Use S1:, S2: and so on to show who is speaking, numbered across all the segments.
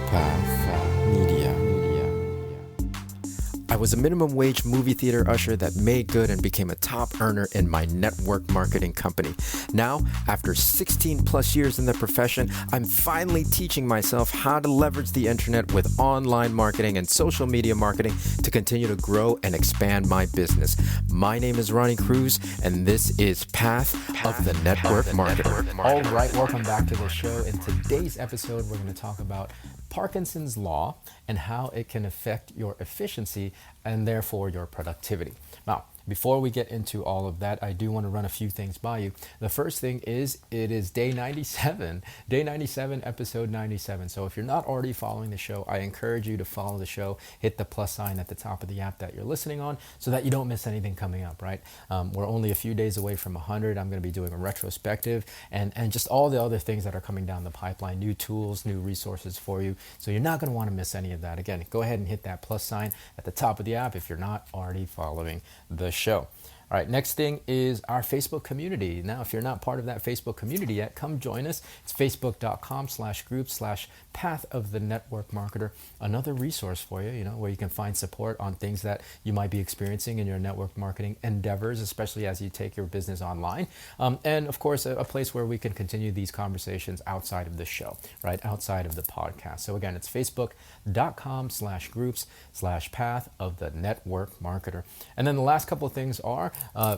S1: Path Media. I was a minimum wage movie theater usher that made good and became a top earner in my network marketing company. Now, after 16 plus years in the profession, I'm finally teaching myself how to leverage the internet with online marketing and social media marketing to continue to grow and expand my business. My name is Ronnie Cruz, and this is Path of the Network Marketer.
S2: All right, welcome back to the show. In today's episode, we're going to talk about Parkinson's law and how it can affect your efficiency and therefore your productivity. Now, before we get into all of that, I do want to run a few things by you. The first thing is it is day 97, episode 97. So if you're not already following the show, I encourage you to follow the show, hit the plus sign at the top of the app that you're listening on so that you don't miss anything coming up, right? We're only a few days away from 100. I'm going to be doing a retrospective and just all the other things that are coming down the pipeline, new tools, new resources for you. So you're not going to want to miss any of that. Again, go ahead and hit that plus sign at the top of the app if you're not already following the show. All right, next thing is our Facebook community. Now, if you're not part of that Facebook community yet, come join us. It's facebook.com/group/path of the network marketer. Another resource for you, where you can find support on things that you might be experiencing in your network marketing endeavors, especially as you take your business online. And of course, a place where we can continue these conversations outside of the show, right? Outside of the podcast. So again, it's facebook.com/groups/path of the network marketer. And then the last couple of things are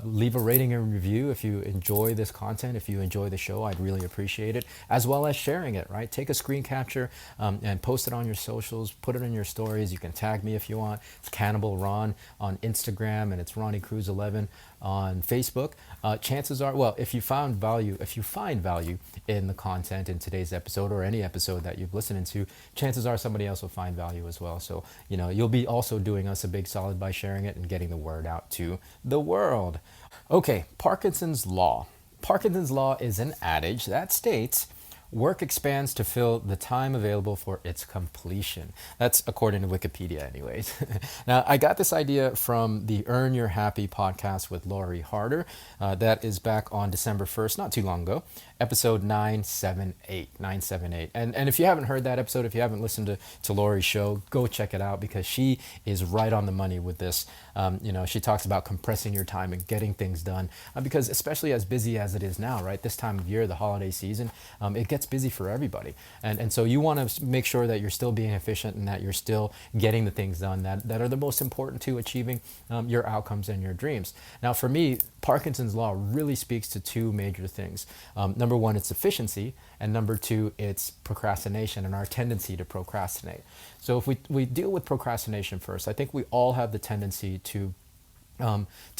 S2: leave a rating and review if you enjoy this content, if you enjoy the show. I'd really appreciate it, as well as sharing it, right? Take a screen capture and post it on your socials, put it in your stories. You can tag me if you want. It's Cannibal Ron on Instagram, and it's Ronnie Cruz 11 on Facebook. Chances are, well, if you find value in the content in today's episode or any episode that you've listened to, chances are somebody else will find value as well. So, you'll be also doing us a big solid by sharing it and getting the word out to the world. Okay, Parkinson's law. Parkinson's law is an adage that states work expands to fill the time available for its completion. That's according to Wikipedia anyways. Now, I got this idea from the Earn Your Happy podcast with Lori Harder. That is back on December 1st, not too long ago, episode 978. And if you haven't heard that episode, if you haven't listened to Lori's show, go check it out because she is right on the money with this. She talks about compressing your time and getting things done because especially as busy as it is now, right? This time of year, the holiday season, it gets busy for everybody. And so you want to make sure that you're still being efficient and that you're still getting the things done that are the most important to achieving your outcomes and your dreams. Now, for me, Parkinson's law really speaks to two major things. Number one, it's efficiency, and number two, it's procrastination and our tendency to procrastinate. So if we deal with procrastination first, I think we all have the tendency to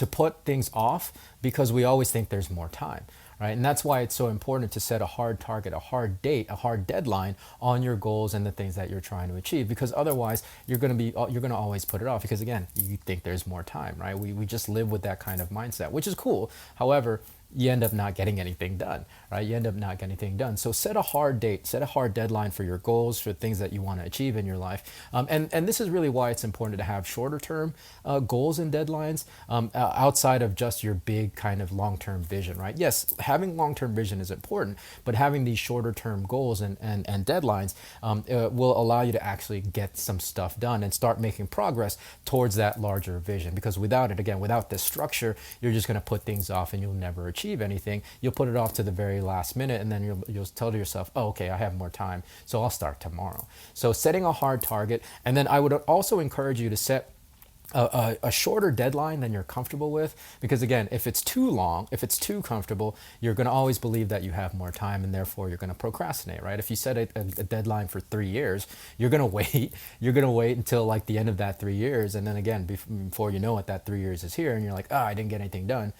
S2: put things off because we always think there's more time. Right? And that's why it's so important to set a hard target, a hard date, a hard deadline on your goals and the things that you're trying to achieve. Because otherwise, you're going to always put it off. Because again, you think there's more time, right? We just live with that kind of mindset, which is cool. However, you end up not getting anything done, right? You end up not getting anything done. So set a hard date, set a hard deadline for your goals, for things that you want to achieve in your life. And this is really why it's important to have shorter term goals and deadlines outside of just your big kind of long-term vision, right? Yes, having long-term vision is important, but having these shorter term goals and deadlines will allow you to actually get some stuff done and start making progress towards that larger vision. Because without this structure, you're just going to put things off and you'll never achieve anything. You'll put it off to the very last minute, and then you'll tell to yourself, oh, okay, I have more time, so I'll start tomorrow. So setting a hard target, and then I would also encourage you to set a shorter deadline than you're comfortable with, because again, if it's too long, if it's too comfortable, you're going to always believe that you have more time, and therefore you're going to procrastinate, right? If you set a deadline for 3 years, you're going to wait until like the end of that 3 years, and then again, before you know it, that 3 years is here, and you're like, I didn't get anything done.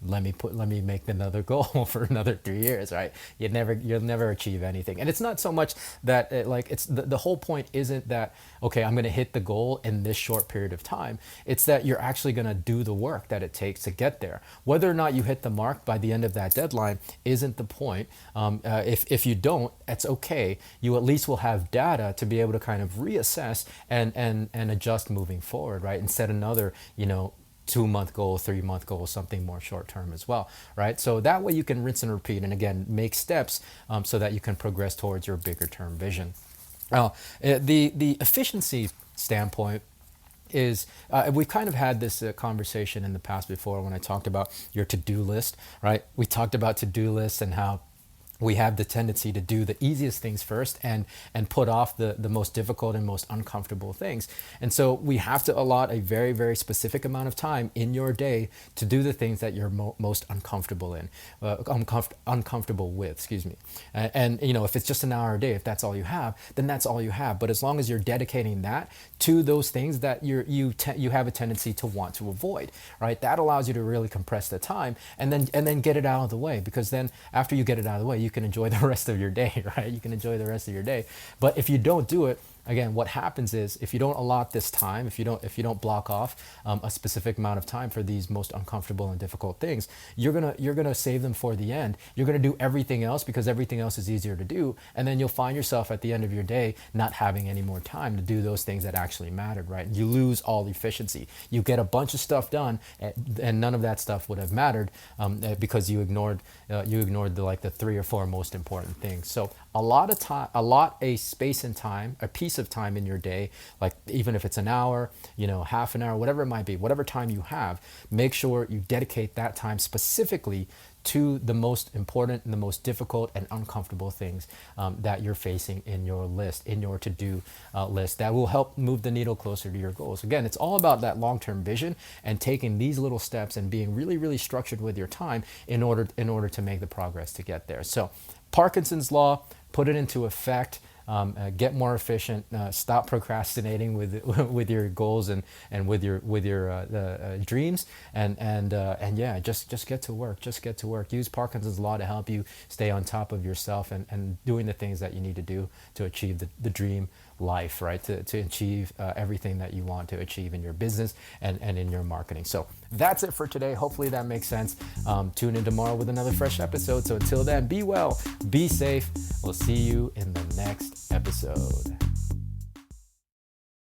S2: Let me make another goal for another 3 years, right? You'll never achieve anything. And it's not so much that it's the whole point isn't that, okay, I'm going to hit the goal in this short period of time. It's that you're actually going to do the work that it takes to get there. Whether or not you hit the mark by the end of that deadline isn't the point. If you don't, it's okay. You at least will have data to be able to kind of reassess and adjust moving forward, right? And set another, 2-month goal, 3-month goal, something more short term as well, right? So that way you can rinse and repeat and again, make steps so that you can progress towards your bigger term vision. The efficiency standpoint is we've kind of had this conversation in the past before when I talked about your to-do list, right? We talked about to-do lists and how we have the tendency to do the easiest things first and put off the most difficult and most uncomfortable things. And so we have to allot a very, very specific amount of time in your day to do the things that you're most uncomfortable in, uncomfortable with, excuse me. And you know, if it's just an hour a day, if that's all you have, then that's all you have. But as long as you're dedicating that to those things that you have a tendency to want to avoid, right? That allows you to really compress the time and then get it out of the way, because then after you get it out of the way, you can enjoy the rest of your day, right? You can enjoy the rest of your day. But if you don't do it, again, what happens is if you don't allot this time, if you don't block off a specific amount of time for these most uncomfortable and difficult things, you're gonna save them for the end. You're gonna do everything else because everything else is easier to do, and then you'll find yourself at the end of your day not having any more time to do those things that actually mattered, right? You lose all efficiency. You get a bunch of stuff done, and none of that stuff would have mattered because you ignored the 3 or 4 most important things. So allot a space and time, a piece of time in your day, like even if it's an hour, half an hour, whatever it might be, whatever time you have, make sure you dedicate that time specifically to the most important and the most difficult and uncomfortable things that you're facing in your list, in your to-do list, that will help move the needle closer to your goals. Again, it's all about that long-term vision and taking these little steps and being really, really structured with your time in order to make the progress to get there. So Parkinson's law, put it into effect. Get more efficient. Stop procrastinating with your goals and with your dreams. And yeah, just get to work. Just get to work. Use Parkinson's law to help you stay on top of yourself and doing the things that you need to do to achieve the dream life, right? To achieve everything that you want to achieve in your business and in your marketing. So that's it for today. Hopefully that makes sense. Tune in tomorrow with another fresh episode. So until then, be well, be safe. We'll see you in the next episode.